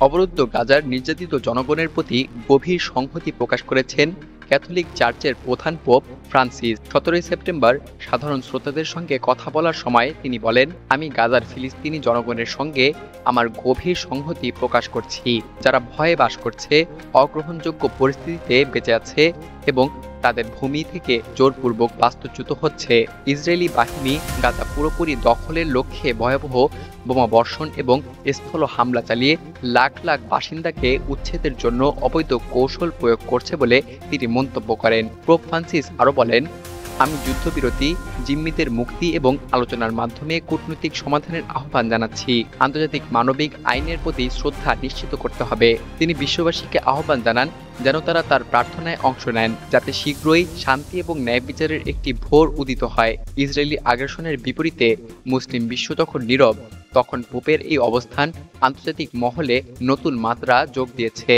অবরুদ্ধ গাজার নির্যাতিত জনগণের প্রতি গভীর সংহতি প্রকাশ করেছেন ক্যাথলিক চার্চের প্রধান পোপ ফ্রান্সিস। 17 সেপ্টেম্বর সাধারণ শ্রোতাদের সঙ্গে কথা বলার সময় তিনি বলেন, আমি গাজার ফিলিস্তিনি জনগণের সঙ্গে আমার গভীর সংহতি প্রকাশ করছি, যারা ভয়ে বাস করছে, অগ্রহণযোগ্য পরিস্থিতিতে বেঁচে আছে এবং তাদের ভূমি থেকে জোরপূর্বক বাস্তুচ্যুত হচ্ছে। ইসরায়েলি বাহিনী গাজা পুরোপুরি দখলের লক্ষ্যে ভয়াবহ বোমাবর্ষণ এবং স্থল হামলা চালিয়ে লাখ লাখ বাসিন্দাকে উচ্ছেদের জন্য অবৈধ কৌশল প্রয়োগ করছে বলে তিনি মন্তব্য করেন। পোপ ফ্রান্সিস আরও বলেন, আমি যুদ্ধবিরতি, জিম্মিদের মুক্তি এবং আলোচনার মাধ্যমে কূটনৈতিক সমাধানের আহ্বান জানাচ্ছি। আন্তর্জাতিক মানবিক আইনের প্রতি শ্রদ্ধা নিশ্চিত করতে হবে। তিনি বিশ্ববাসীকে আহ্বান জানান যেন তারা তার প্রার্থনায় অংশ নেন, যাতে শীঘ্রই শান্তি এবং ন্যায় বিচারের একটি ভোর উদিত হয়। ইসরায়েলি আগ্রাসনের বিপরীতে মুসলিম বিশ্ব যখন নীরব, তখন পোপের এই অবস্থান আন্তর্জাতিক মহলে নতুন মাত্রা যোগ দিয়েছে।